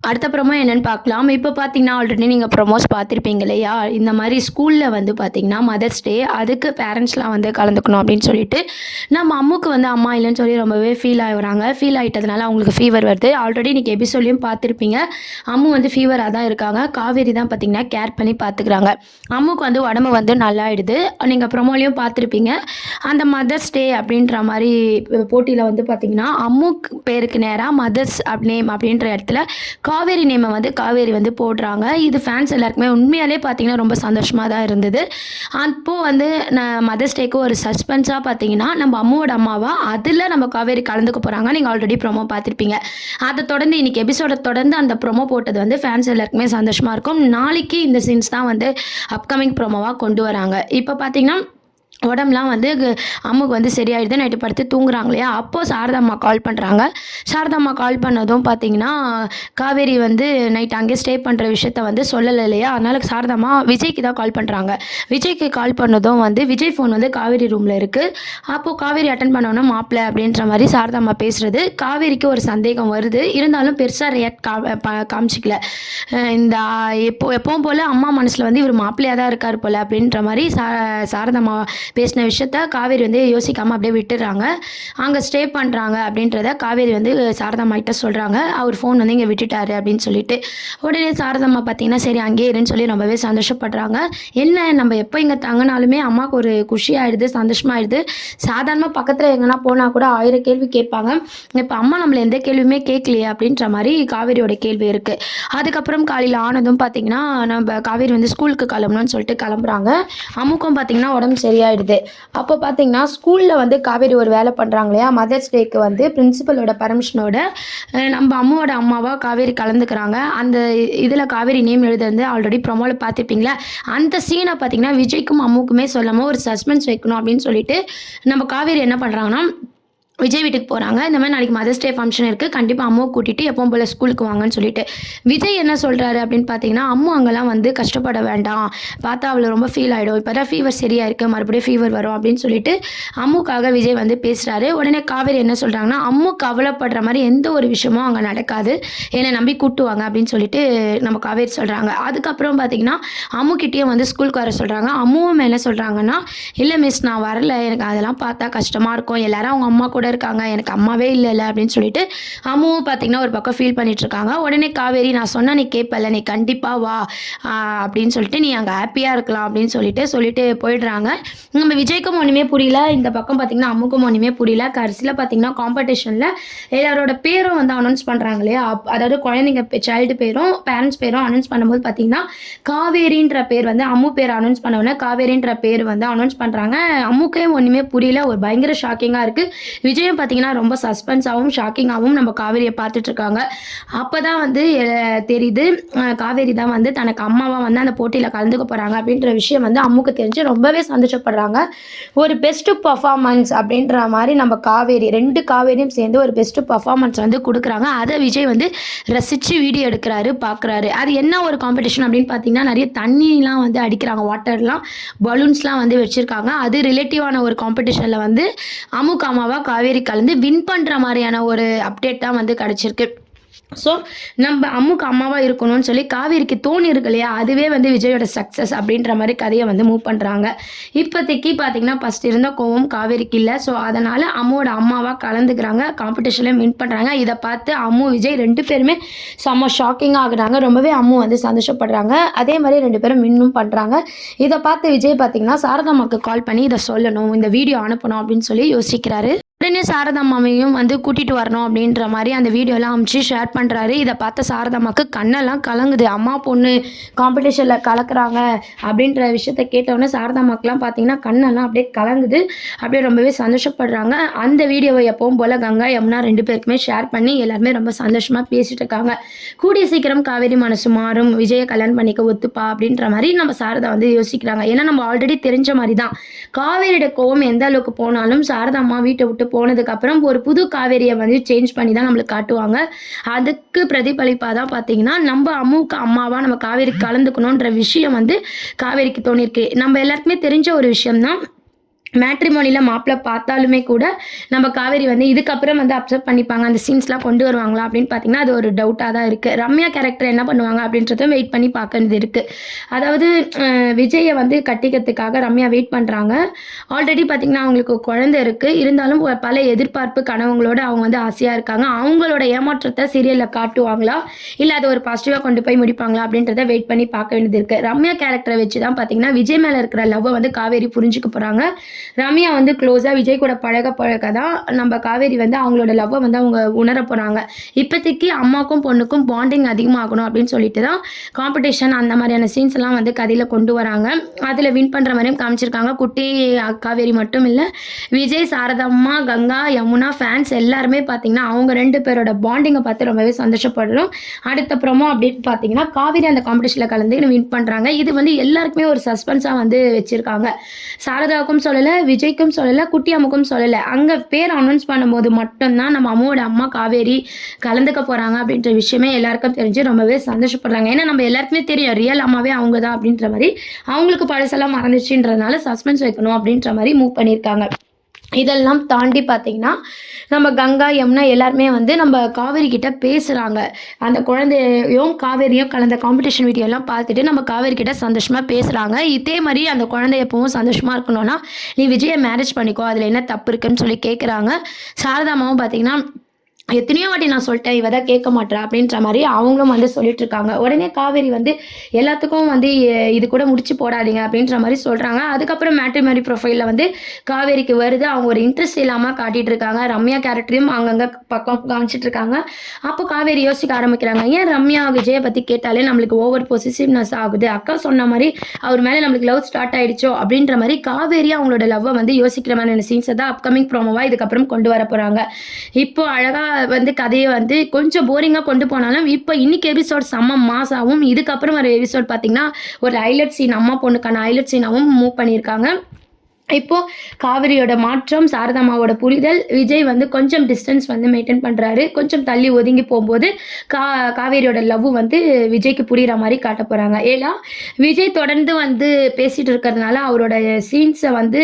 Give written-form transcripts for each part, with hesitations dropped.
அடுத்த ப்ரோமோ என்னன்னு பார்க்கலாம். இப்போ பார்த்தீங்கன்னா, ஆல்ரெடி நீங்க ப்ரோமோஸ் பார்த்துருப்பீங்க இல்லையா? இந்த மாரி ஸ்கூல்ல வந்து பார்த்தீங்கன்னா, மதர்ஸ் டே அதுக்கு பேரண்ட்ஸ்லாம் வந்து கலந்துக்கணும் அப்படின்னு சொல்லிட்டு, நம்ம அம்முக்கு வந்து அம்மா இல்லன்னு சொல்லி ரொம்பவே ஃபீல் ஆகுறாங்க. ஃபீல் ஆயிட்டதுனால அவங்களுக்கு ஃபீவர் வருது. ஆல்ரெடி இன்னைக்கு எபிசோட்லயும் பார்த்துருப்பீங்க. அம்மு வந்து ஃபீவரா தான் இருக்காங்க. காவேரி தான் பார்த்தீங்கன்னா, கேர் பண்ணி பார்த்துக்கிறாங்க. அம்முக்கு வந்து உடம்பு வந்து நல்லாயிடுது. நீங்க ப்ரோமோலயும் பார்த்துருப்பீங்க. அந்த மதர்ஸ் டே அப்படின்ற மாரி போட்டியில வந்து பார்த்தீங்கன்னா, அம்முக்கு பேருக்கு நேரா மதர்ஸ் நேம் அப்படின்ற இடத்துல காவேரி நேமை வந்து காவேரி வந்து போடுறாங்க. இது ஃபேன்ஸ் எல்லாருக்குமே உண்மையாலே பார்த்தீங்கன்னா ரொம்ப சந்தோஷமாக தான் இருந்தது. அப்போது வந்து மதர்ஸ் டேக்கு ஒரு சஸ்பென்ஸாக பார்த்தீங்கன்னா நம்ம அம்மாவோட அம்மாவா அதில் நம்ம காவேரி கலந்துக்க போகிறாங்க. நீங்கள் ஆல்ரெடி ப்ரோமோ பார்த்துருப்பீங்க. அதை தொடர்ந்து இன்னைக்கு எபிசோட தொடர்ந்து அந்த ப்ரோமோ போட்டது வந்து ஃபேன்ஸ் எல்லாருக்குமே சந்தோஷமாக இருக்கும். நாளைக்கு இந்த சீன்ஸ் தான் வந்து அப்கமிங் ப்ரோமோவாக கொண்டு வராங்க. இப்போ பார்த்தீங்கன்னா உடம்புலாம் வந்து அம்முக்கு வந்து சரியாயிடுது. நைட்டு படுத்து தூங்குறாங்க இல்லையா? அப்போது சாரதாம்மா கால் பண்ணுறாங்க. சாரதாம்மா கால் பண்ணதும் பார்த்தீங்கன்னா, காவேரி வந்து நைட் அங்கே ஸ்டே பண்ணுற விஷயத்த வந்து சொல்லலை இல்லையா? அதனால் சாரதாம்மா விஜய்க்கு தான் கால் பண்ணுறாங்க. விஜய்க்கு கால் பண்ணதும் வந்து விஜய் ஃபோன் வந்து காவேரி ரூமில் இருக்குது. அப்போது காவேரி அட்டன் பண்ணோன்னா மாப்பிள்ளை அப்படின்ற மாதிரி சாரதாம்மா பேசுகிறது காவேரிக்கு ஒரு சந்தேகம் வருது. இருந்தாலும் பெருசாக ரியாக்ட் காமிச்சிக்கல. இந்த எப்பவும் போல் அம்மா மனசில் வந்து இவர் மாப்பிள்ளையாக தான் இருக்கார் போல் அப்படின்ற மாதிரி சாரதாம்மா பேசின விஷயத்த காவேரி வந்து யோசிக்காமல் அப்படியே விட்டுடுறாங்க. அங்கே ஸ்டே பண்ணுறாங்க அப்படின்றத காவேரி வந்து சாரதாம்மா கிட்ட சொல்கிறாங்க. அவர் ஃபோன் வந்து இங்கே விட்டுட்டாரு அப்படின்னு சொல்லிட்டு. உடனே சாரதாம்மா பார்த்தீங்கன்னா சரி அங்கேயே இருன்னு சொல்லி ரொம்பவே சந்தோஷப்படுறாங்க. என்ன நம்ம எப்போ இங்கே தங்கினாலுமே அம்மாவுக்கு ஒரு குஷி ஆகிடுது, சந்தோஷமாகிடுது. சாதாரணமாக பக்கத்தில் எங்கன்னா போனால் கூட 1000 கேள்வி கேட்பாங்க. இப்போ அம்மா நம்மளை எந்த கேள்வியுமே கேட்கலையே அப்படின்ற மாதிரி காவேரியோட கேள்வி இருக்குது. அதுக்கப்புறம் காலையில் ஆனதும் பார்த்தீங்கன்னா நம்ம காவேரி வந்து ஸ்கூலுக்கு கிளம்பணும்னு சொல்லிட்டு கிளம்புறாங்க. அம்முக்கும் பார்த்தீங்கன்னா உடம்பு சரியாயிடுது. அப்போ பார்த்தீங்கன்னா ஸ்கூலில் வந்து காவேரி ஒரு வேலை பண்ணுறாங்க இல்லையா? மதர்ஸ் டேக்கு வந்து பிரின்சிபலோட பர்மிஷனோட நம்ம அம்மாவோட அம்மாவாக காவேரி கலந்துக்கிறாங்க. அந்த இதில் காவேரி நேம் எழுதுறது ஆல்ரெடி ப்ரோமோவில் பார்த்துருப்பீங்களா? அந்த சீனை பார்த்தீங்கன்னா விஜய்க்கும் அம்முக்குமே சொல்லாமல் ஒரு சஸ்பென்ஸ் வைக்கணும் அப்படின்னு சொல்லிட்டு நம்ம காவேரி என்ன பண்ணுறாங்கன்னா விஜய் வீட்டுக்கு போகிறாங்க. இந்த மாதிரி நாளைக்கு மதர்ஸ் டே ஃபங்க்ஷன் இருக்குது, கண்டிப்பாக அம்மாவை கூட்டிகிட்டு எப்பவும் போல் ஸ்கூலுக்கு வாங்கன்னு சொல்லிட்டு. விஜய் என்ன சொல்கிறாரு அப்படின்னு பார்த்தீங்கன்னா, அம்மா அங்கெல்லாம் வந்து கஷ்டப்பட வேண்டாம், பார்த்தா அவளை ரொம்ப ஃபீல் ஆகிடும், இப்போ தான் ஃபீவர் சரியாக இருக்குது, மறுபடியும் ஃபீவர் வரும் அப்படின்னு சொல்லிட்டு அம்முக்காக விஜய் வந்து பேசுகிறாரு. உடனே காவேரி என்ன சொல்கிறாங்கன்னா, அம்மு கவலைப்படுற மாதிரி எந்த ஒரு விஷயமும் அங்கே நடக்காது, என்னை நம்பி கூட்டுவாங்க அப்படின்னு சொல்லிட்டு நம்ம காவேரி சொல்கிறாங்க. அதுக்கப்புறம் பார்த்தீங்கன்னா அம்முக்கிட்டேயும் வந்து ஸ்கூலுக்கு வர சொல்கிறாங்க. அம்முவும் என்ன சொல்கிறாங்கன்னா, இல்லை மிஸ் நான் வரல, எனக்கு அதெல்லாம் பார்த்தா கஷ்டமாக இருக்கும், எல்லாரும் அவங்க அம்மா கூட இருக்காங்க, எனக்கு அம்மாவே இல்லைல்ல அப்படின்னு சொல்லிட்டு அம்முவும் பார்த்தீங்கன்னா ஒரு பக்கம் ஃபீல் பண்ணிட்டு இருக்காங்க. உடனே காவேரி நான் சொன்னால் நீ கேட்பல, நீ கண்டிப்பாக வா அப்படின்னு சொல்லிட்டு நீ அங்கே ஹாப்பியாக இருக்கலாம் அப்படின்னு சொல்லிட்டு போயிடுறாங்க. நம்ம விஜய்க்கும் ஒன்றுமே புரியல, இந்த பக்கம் பார்த்தீங்கன்னா அம்முக்கும் ஒன்றுமே புரியல. கடைசியில் பார்த்தீங்கன்னா காம்படிஷனில் எல்லாரோட பேரும் வந்து அனௌன்ஸ் பண்ணுறாங்க இல்லையா? அதாவது குழந்தைங்க சைல்டு பேரும் பேரண்ட்ஸ் பேரும் அனௌன்ஸ் பண்ணும்போது பார்த்தீங்கன்னா காவேரின்ற பேர் வந்து அம்மு பேர் அனௌன்ஸ் பண்ணவுடனே காவேரின்ற பேர் வந்து அனௌன்ஸ் பண்ணுறாங்க. அம்முக்கே ஒன்றுமே புரியல, ஒரு பயங்கர ஷாக்கிங்காக இருக்குது. விஜயம் பார்த்தீங்கன்னா ரொம்ப சஸ்பென்ஸாகவும் ஷாக்கிங்காகவும் நம்ம காவேரியை பார்த்துட்டு இருக்காங்க. அப்போ தான் வந்து தெரியுது காவேரி தான் வந்து தனக்கு அம்மாவாக வந்து அந்த போட்டியில் கலந்துக்க போகிறாங்க அப்படின்ற விஷயம் வந்து அம்முக்கு தெரிஞ்சு ரொம்பவே சந்தோஷப்படுறாங்க. ஒரு பெஸ்ட்டு பர்ஃபார்மன்ஸ் அப்படின்ற மாதிரி நம்ம காவேரி 2 காவேரியும் சேர்ந்து ஒரு பெஸ்ட்டு பர்ஃபார்மன்ஸ் வந்து கொடுக்குறாங்க. அதை விஜய் வந்து ரசித்து வீடியோ எடுக்கிறாரு, பார்க்குறாரு. அது என்ன ஒரு காம்படிஷன் அப்படின்னு பார்த்தீங்கன்னா நிறைய தண்ணிலாம் வந்து அடிக்கிறாங்க, வாட்டர்லாம் பலூன்ஸ்லாம் வந்து வச்சுருக்காங்க. அது ரிலேட்டிவான ஒரு காம்படிஷனில் வந்து அம்முக்கு அம்மாவாக காவேரி கலந்து வின் பண்ணுற மாதிரியான ஒரு அப்டேட் தான் வந்து கிடச்சிருக்கு. ஸோ நம்ம அம்முக்கு அம்மாவாக இருக்கணும்னு சொல்லி காவேரிக்கு தோணி இருக்கு இல்லையா? அதுவே வந்து விஜயோட சக்ஸஸ் அப்படின்ற மாதிரி கதையை வந்து மூவ் பண்ணுறாங்க. இப்போதைக்கு பார்த்தீங்கன்னா ஃபஸ்ட் இருந்த கோவம் காவேரிக்கு இல்லை. ஸோ அதனால் அம்முவோட அம்மாவாக கலந்துக்கிறாங்க, காம்படிஷனில் வின் பண்ணுறாங்க. இதை பார்த்து அம்மு விஜய் 2 பேருமே செம்ம ஷாக்கிங்காக ஆகுறாங்க. ரொம்பவே அம்மு வந்து சந்தோஷப்படுறாங்க. அதே மாதிரி 2 பேரும் வின்னும் பண்ணுறாங்க. இதை பார்த்து விஜய் பார்த்தீங்கன்னா சாரதாம்மாவுக்கு கால் பண்ணி இதை சொல்லணும், இந்த வீடியோ அனுப்பணும் அப்படின்னு சொல்லி யோசிக்கிறாரு. உடனே சாரதாம்மாவையும் வந்து கூட்டிகிட்டு வரணும் அப்படின்ற மாதிரி அந்த வீடியோலாம் அமுச்சு ஷேர் பண்ணுறாரு. இதை பார்த்த சாரதாம்மாவுக்கு கண்ணெல்லாம் கலங்குது. அம்மா பொண்ணு காம்படிஷனில் கலக்குறாங்க அப்படின்ற விஷயத்த கேட்டவுடனே சாரதாம்மாக்கெலாம் பார்த்தீங்கன்னா கண்ணெல்லாம் அப்படியே கலங்குது. அப்படியே ரொம்பவே சந்தோஷப்படுறாங்க. அந்த வீடியோவை எப்பவும் போல் கங்கா யமுனா 2 பேருக்குமே ஷேர் பண்ணி எல்லாருமே ரொம்ப சந்தோஷமாக பேசிகிட்டு இருக்காங்க. கூடிய சீக்கிரம் காவேரி மனசு மாறும், விஜயை கல்யாணம் பண்ணிக்க ஒத்துப்பா அப்படின்ற மாதிரி நம்ம சாரதா வந்து யோசிக்கிறாங்க. ஏன்னா நம்ம ஆல்ரெடி தெரிஞ்ச மாதிரி தான் காவேரியோட கோவம் எந்த அளவுக்கு போனாலும் சாரதாம்மா வீட்டை விட்டு போனதுக்கப்புறம் ஒரு புது காவேரியை வந்து சேஞ்ச் பண்ணி தான் நம்மளுக்கு காட்டுவாங்க. அதுக்கு பிரதிபலிப்பாக தான் பார்த்தீங்கன்னா நம்ம அம்முக்கு அம்மாவாக நம்ம காவேரிக்கு கலந்துக்கணுன்ற விஷயம் வந்து காவேரிக்கு தோணிருக்கு. நம்ம எல்லாருக்குமே தெரிஞ்ச ஒரு விஷயம்தான் மேட்ரிமோனியில் மாப்பிள்ளை பார்த்தாலுமே கூட நம்ம காவேரி வந்து இதுக்கப்புறம் வந்து அப்சர்வ் பண்ணிப்பாங்க, அந்த சீன்ஸ்லாம் கொண்டு வருவாங்களா அப்படின்னு பார்த்தீங்கன்னா அது ஒரு டவுட்டாக தான் இருக்குது. ரம்யா கேரக்டர் என்ன பண்ணுவாங்க அப்படின்றதும் வெயிட் பண்ணி பார்க்க வேண்டியது இருக்குது. அதாவது விஜயை வந்து கட்டிக்கிறதுக்காக ரம்யா வெயிட் பண்ணுறாங்க. ஆல்ரெடி பார்த்திங்கன்னா அவங்களுக்கு குழந்தை இருக்குது, இருந்தாலும் பல எதிர்பார்ப்பு கனவுங்களோடு அவங்க வந்து ஆசையாக இருக்காங்க. அவங்களோட ஏமாற்றத்தை சீரியலில் காட்டுவாங்களா இல்லை அதை ஒரு பாசிட்டிவாக கொண்டு போய் முடிப்பாங்களா அப்படின்றத வெயிட் பண்ணி பார்க்க வேண்டியது இருக்குது. ரம்யா கேரக்டரை வச்சு தான் பார்த்திங்கன்னா விஜய் மேலே இருக்கிற லவ்வை வந்து காவேரி புரிஞ்சுக்க போகிறாங்க. ரம்யா வந்து க்ளோஸாக விஜய் கூட பழக தான் நம்ம காவேரி வந்து அவங்களோட லவ்வை வந்து அவங்க உணர போகிறாங்க. இப்போதைக்கு அம்மாவுக்கும் பொண்ணுக்கும் பாண்டிங் அதிகமாகணும் அப்படின்னு சொல்லிட்டு தான் காம்படிஷன் அந்த மாதிரியான சீன்ஸ் எல்லாம் வந்து கதையில் கொண்டு வராங்க. அதில் வின் பண்ணுற மாதிரியும் காமிச்சிருக்காங்க. குட்டி காவேரி மட்டும் இல்லை, விஜய், சாரதம்மா, கங்கா, யமுனா ஃபேன்ஸ் எல்லாருமே பார்த்தீங்கன்னா அவங்க 2 பேரோட பாண்டிங்கை பார்த்து ரொம்பவே சந்தோஷப்படுறோம். அடுத்த ப்ரோமோ அப்படின்னு பார்த்தீங்கன்னா காவேரி அந்த காம்படிஷனில் கலந்து வின் பண்ணுறாங்க. இது வந்து எல்லாருக்குமே ஒரு சஸ்பென்ஸாக வந்து வச்சுருக்காங்க. சாரதாவுக்கும் சொல்லலை, விஜய்க்கும் சொல்லலை, குட்டி அம்முக்கும் சொல்லலை. அங்கே பேர் அனௌன்ஸ் பண்ணும்போது மட்டும்தான் நம்ம அம்மாவோட அம்மா காவேரி கலந்துக்க போகிறாங்க அப்படின்ற விஷயமே எல்லாருக்கும் தெரிஞ்சு ரொம்பவே சந்தோஷப்படுறாங்க. ஏன்னா நம்ம எல்லாருக்குமே தெரியும் ரியல் அம்மாவே அவங்க தான் அப்படின்ற மாதிரி. அவங்களுக்கு பழசெல்லாம் மறந்துச்சுன்றதுனால சஸ்பென்ஸ் வைக்கணும் அப்படின்ற மாதிரி மூவ் பண்ணியிருக்காங்க. இதெல்லாம் தாண்டி பார்த்தீங்கன்னா நம்ம கங்கா, யமுனா எல்லாருமே வந்து நம்ம காவேரி கிட்ட பேசுகிறாங்க. அந்த குழந்தையும் காவேரியும் கலந்த காம்படிஷன் வீடியோலாம் பார்த்துட்டு நம்ம காவேரி கிட்ட சந்தோஷமாக பேசுகிறாங்க. இதே மாதிரி அந்த குழந்தை எப்பவும் சந்தோஷமாக இருக்கணும்னா நீ விஜயை மேரேஜ் பண்ணிக்கோ, அதில் என்ன தப்பு இருக்குன்னு சொல்லி கேட்குறாங்க. சாரதாமாவும் பார்த்தீங்கன்னா எத்தனையோ வாட்டி நான் சொல்லிட்டேன், இவ தான் கேட்க மாட்டா அப்படின்ற மாதிரி அவங்களும் வந்து சொல்லிட்டு இருக்காங்க. உடனே காவேரி வந்து எல்லாத்துக்கும் வந்து இது கூட முடிச்சு போடாதீங்க அப்படின்ற மாதிரி சொல்கிறாங்க. அதுக்கப்புறம் மேட்ரிமோனி ப்ரொஃபைலில் வந்து காவேரிக்கு வருது. அவங்க ஒரு இன்ட்ரெஸ்ட் இல்லாமல் காட்டிகிட்டு இருக்காங்க. ரம்யா கேரக்டரையும் அங்கங்கே பக்கம் காமிச்சிட்டு இருக்காங்க. அப்போ காவேரி யோசிக்க ஆரம்பிக்கிறாங்க, ஏன் ரம்யா விஜயை பற்றி கேட்டாலே நம்மளுக்கு ஓவர் பொசிசிவ்னஸ் ஆகுது, அக்கா சொன்ன மாதிரி அவர் மேலே நம்மளுக்கு லவ் ஸ்டார்ட் ஆகிடுச்சோ அப்படின்ற மாதிரி காவேரி அவங்களோட லவ்வை வந்து யோசிக்கிற மாதிரியான சீன்ஸை தான் அப்கமிங் ப்ரோமோவாக இதுக்கப்புறம் கொண்டு வர போகிறாங்க. இப்போ அழகாக வந்து கதையை வந்து கொஞ்சம் போரிங்காக கொண்டு போனாலும் இப்போ இன்னைக்கு எபிசோட் செம்ம மாசாவும், இதுக்கப்புறம் வர எபிசோட் பார்த்தீங்கன்னா ஒரு ஹைலைட் சீன், அம்மா பொண்ணுக்கான ஹைலைட் சீனாகவும் மூவ் பண்ணியிருக்காங்க. இப்போது காவேரியோட மாற்றம், சாரதாமாவோட புரிதல், விஜய் வந்து கொஞ்சம் டிஸ்டன்ஸ் வந்து மெயின்டைன் பண்ணுறாரு. கொஞ்சம் தள்ளி ஒதுங்கி போகும்போது காவேரியோட லவ் வந்து விஜய்க்கு புரிகிற மாதிரி காட்ட போகிறாங்க. ஏன்னா விஜய் தொடர்ந்து வந்து பேசிகிட்டு இருக்கிறதுனால அவரோட சீன்ஸை வந்து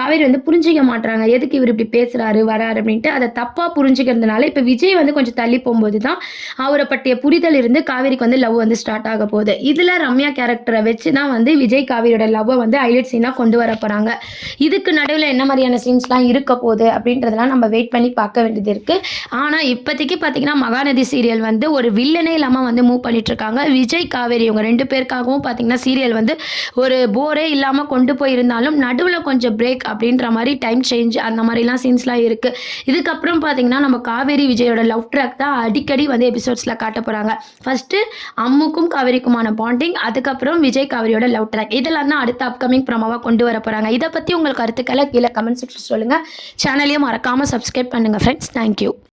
காவேரி வந்து புரிஞ்சிக்க மாட்டுறாங்க. எதுக்கு இவர் இப்படி பேசுகிறாரு வராரு அப்படின்ட்டு அதை தப்பாக புரிஞ்சுக்கிறதுனால இப்போ விஜய் வந்து கொஞ்சம் தள்ளி போகும்போது தான் அவரை பற்றிய புரிதல் இருந்து காவேரிக்கு வந்து லவ் வந்து ஸ்டார்ட் ஆக போகுது. இதில் ரம்யா கேரக்டரை வச்சு தான் வந்து விஜய் காவேரியோட லவ்வை வந்து ஹைலைட் சீனாக கொண்டு வர போகிறாங்க. இதுக்கு நடுவில் என்ன மாதிரியான சீன்ஸ்லாம் இருக்க போகுது அப்படின்றதெல்லாம் நம்ம வெயிட் பண்ணி பார்க்க வேண்டியது இருக்குது. ஆனால் இப்போதைக்கு பார்த்தீங்கன்னா மகாநதி சீரியல் வந்து ஒரு வில்லனே இல்லாமல் வந்து மூவ் பண்ணிட்டு இருக்காங்க. விஜய், காவேரி இவங்க 2 பேருக்காகவும் பார்த்தீங்கன்னா சீரியல் வந்து ஒரு போரே இல்லாமல் கொண்டு போயிருந்தாலும் நடுவில் கொஞ்சம் பிரேக் அப்படின்ற மாதிரி டைம் சேஞ்ச் அந்த மாதிரிலாம் சீன்ஸ்லாம் இருக்குது. இதுக்கப்புறம் பார்த்தீங்கன்னா நம்ம காவேரி விஜயோட லவ் ட்ராக் தான் அடிக்கடி வந்து எபிசோட்ஸில் காட்ட போகிறாங்க. ஃபஸ்ட்டு அம்முக்கும் காவேரிக்குமான பாண்டிங், அதுக்கப்புறம் விஜய் காவேரியோட லவ் ட்ராக், இதெல்லாம் தான் அடுத்த அப்கமிங் ப்ரோமோவாக கொண்டு வர போகிறாங்க. இதை பற்றி உங்கள் கருத்துக்களை கீழே கமெண்ட் செக்ஷன் சொல்லுங்கள். சேனலையும் மறக்காமல் சப்ஸ்கிரைப் பண்ணுங்கள் ஃப்ரெண்ட்ஸ். தேங்க்யூ.